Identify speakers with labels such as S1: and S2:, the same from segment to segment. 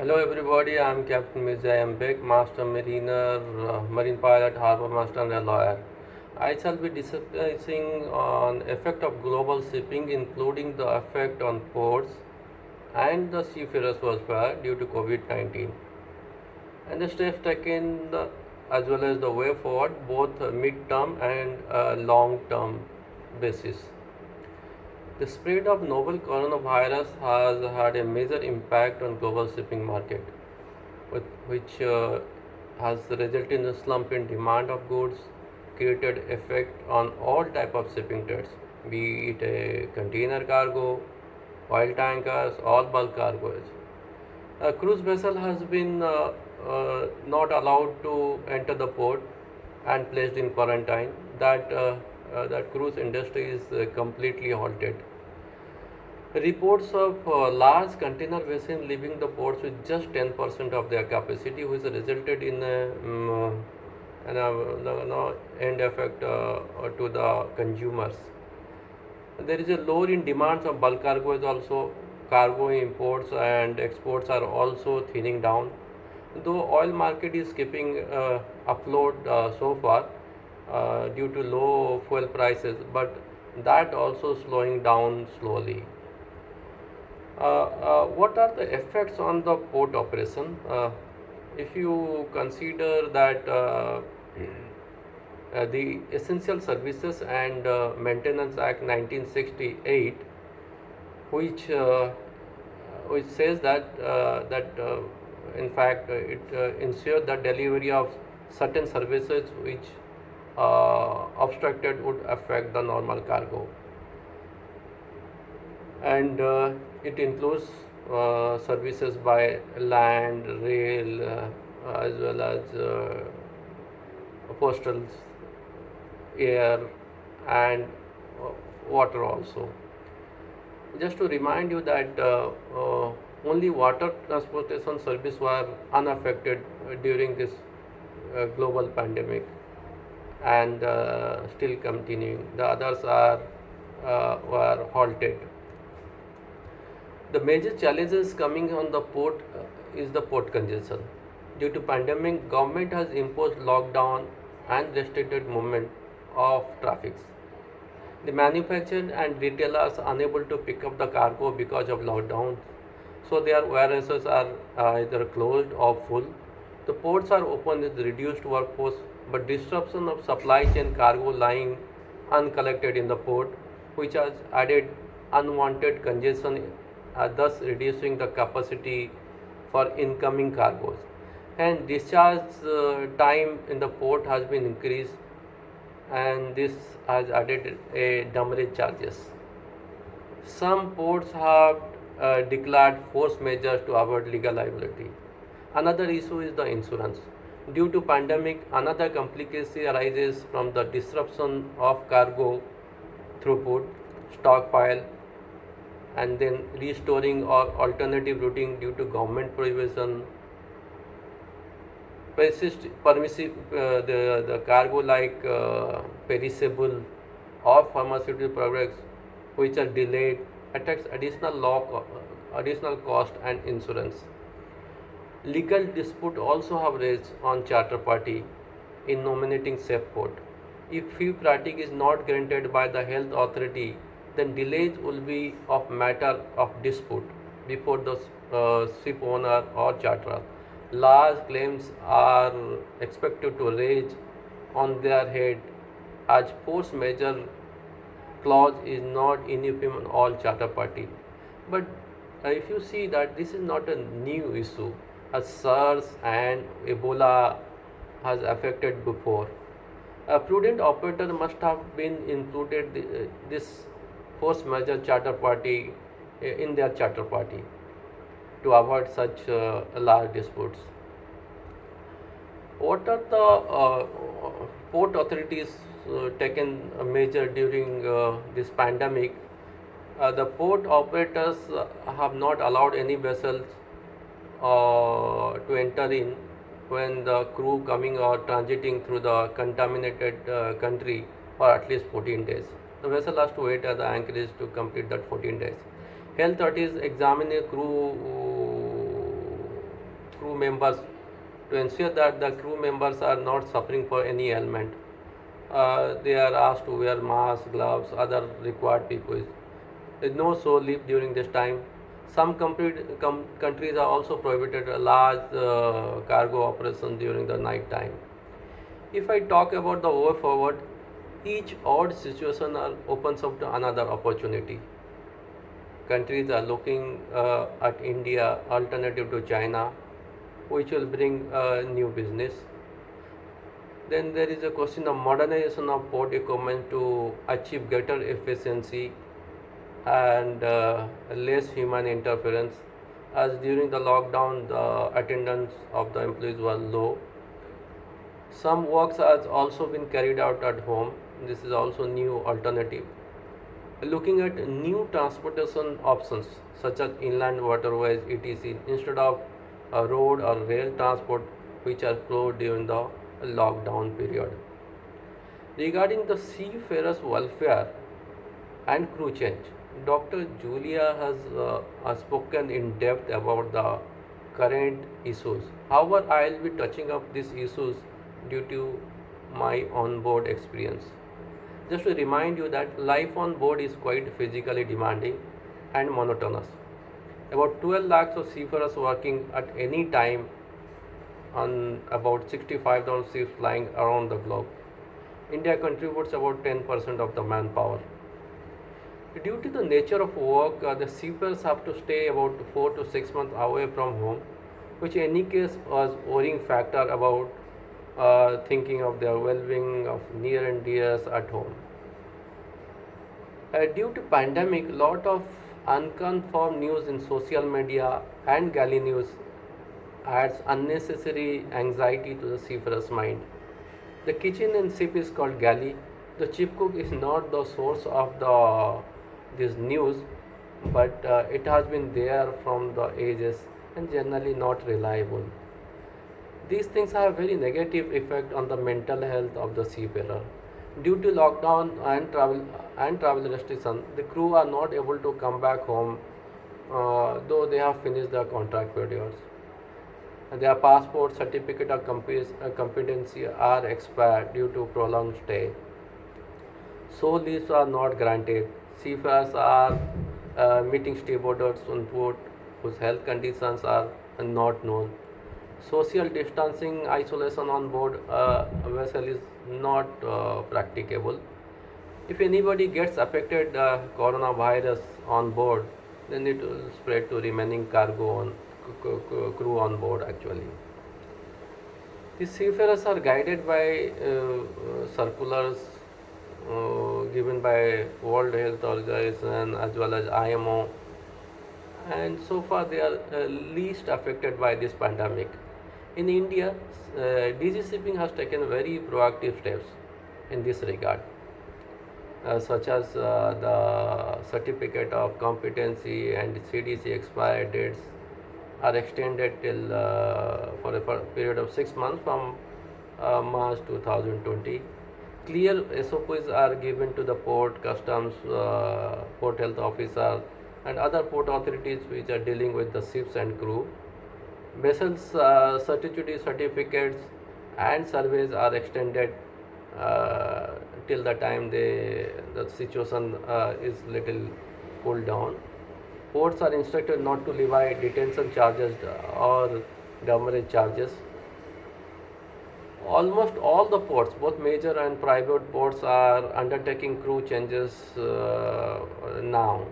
S1: Hello everybody, I am Captain Mirza Mbek, Master Mariner, Marine Pilot, Harbour Master and a lawyer. I shall be discussing on effect of global shipping including the effect on ports and the seafarers welfare due to COVID-19 and the steps taken as well as the way forward both mid-term and long-term basis. The spread of novel coronavirus has had a major impact on global shipping market, which has resulted in a slump in demand of goods, created effect on all type of shipping trades, be it a container cargo, oil tankers, all bulk cargoes. A cruise vessel has been not allowed to enter the port and placed in quarantine. That cruise industry is completely halted. Reports of large container vessels leaving the ports with just 10% of their capacity, which resulted in an end effect to the consumers. There is a lower in demands of bulk cargoes also. Cargo imports and exports are also thinning down. Though oil market is keeping afloat so far due to low fuel prices, but that also slowing down slowly. What are the effects on the port operation? If you consider that the Essential Services and Maintenance Act 1968, which uh, which says that in fact it ensures the delivery of certain services which obstructed would affect the normal cargo, and it includes services by land, rail, as well as postal, air, and water also. Just to remind you that only water transportation service were unaffected during this global pandemic and still continuing. The others are were halted. The major challenges coming on the port is the port congestion. Due to pandemic, government has imposed lockdown and restricted movement of traffic. The manufacturer and retailers are unable to pick up the cargo because of lockdown, so their warehouses are either closed or full. The ports are open with reduced workforce, but disruption of supply chain cargo lying uncollected in the port, which has added unwanted congestion, thus reducing the capacity for incoming cargoes. And discharge time in the port has been increased, and this has added a demurrage charges. Some ports have declared force measures to avoid legal liability. Another issue is the insurance. Due to pandemic, another complication arises from the disruption of cargo throughput, stockpile, and then restoring or alternative routing due to government provision. Permissive the cargo like perishable or pharmaceutical products which are delayed attacks additional cost and insurance. Legal dispute also have raised on charter party in nominating safe port. If fee pratic is not granted by the health authority, then delays will be of matter of dispute before the ship owner or charterer. Large claims are expected to raise on their head as force majeure clause is not uniform on all charter party. But if you see that this is not a new issue, as SARS and Ebola has affected before. A prudent operator must have been included this force majeure charter party in their charter party to avoid such large disputes. What are the port authorities taken a measure during this pandemic? The port operators have not allowed any vessels to enter in when the crew coming or transiting through the contaminated country for at least 14 days. The vessel has to wait at the anchorage to complete that 14 days. Health authorities examine a crew crew members to ensure that the crew members are not suffering for any ailment. They are asked to wear masks, gloves, other required PPEs. There is no show leave during this time. Some countries are also prohibited a large cargo operation during the night time. If I talk about the way forward, each odd situation opens up to another opportunity. Countries are looking at India alternative to China, which will bring new business. Then there is a question of modernization of port equipment to achieve greater efficiency and less human interference. As during the lockdown, the attendance of the employees was low. Some works has also been carried out at home. This is also new alternative. Looking at new transportation options such as inland waterways, etc., instead of road or rail transport, which are closed during the lockdown period. Regarding the seafarers' welfare and crew change, Dr. Julia has spoken in depth about the current issues. However, I will be touching up these issues due to my on-board experience. Just to remind you that life on board is quite physically demanding and monotonous. About 12 lakhs of seafarers working at any time on about 65,000 ships flying around the globe. India contributes about 10% of the manpower. Due to the nature of work, the seafarers have to stay about 4 to 6 months away from home, which in any case was worrying factor about thinking of their well-being of near and dears at home. Due to pandemic, lot of unconfirmed news in social media and galley news adds unnecessary anxiety to the seafarer's mind. The kitchen in ship is called galley. The chief cook is not the source of this news, but it has been there from the ages and generally not reliable. These things have a very negative effect on the mental health of the seafarer. Due to lockdown and travel restriction, the crew are not able to come back home, though they have finished their contract periods. And their passport, certificate of competency are expired due to prolonged stay. So leaves are not granted. Seafarers are meeting stevedores on board whose health conditions are not known. Social distancing isolation on board a vessel is not practicable. If anybody gets affected coronavirus on board, then it will spread to remaining cargo on crew on board actually. The seafarers are guided by circulars given by World Health Organization as well as IMO, and so far they are least affected by this pandemic. In India, DG Shipping has taken very proactive steps in this regard, such as the certificate of competency and CDC expiry dates are extended till for a period of 6 months from March 2020. Clear SOPs are given to the port, customs, port health officer, and other port authorities which are dealing with the ships and crew. Vessels statutory certificates and surveys are extended till the time the situation is little cooled down. Ports are instructed not to levy detention charges or demurrage charges. Almost all the ports, both major and private ports, are undertaking crew changes now,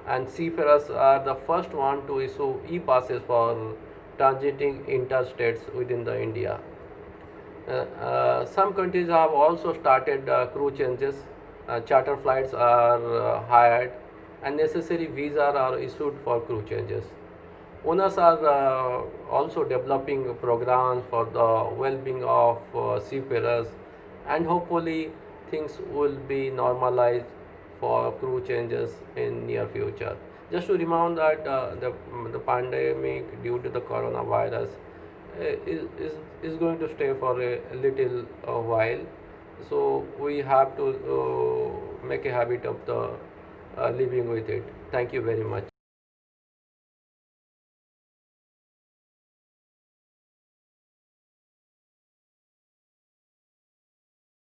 S1: and seafarers are the first one to issue e-passes for transiting interstates within the India. Some countries have also started crew changes. Charter flights are hired, and necessary visas are issued for crew changes. Owners are also developing programs for the well-being of seafarers, and hopefully things will be normalized for crew changes in near future. Just to remind that the pandemic due to the coronavirus is going to stay for a little while, so we have to make a habit of the living with it. Thank you very much.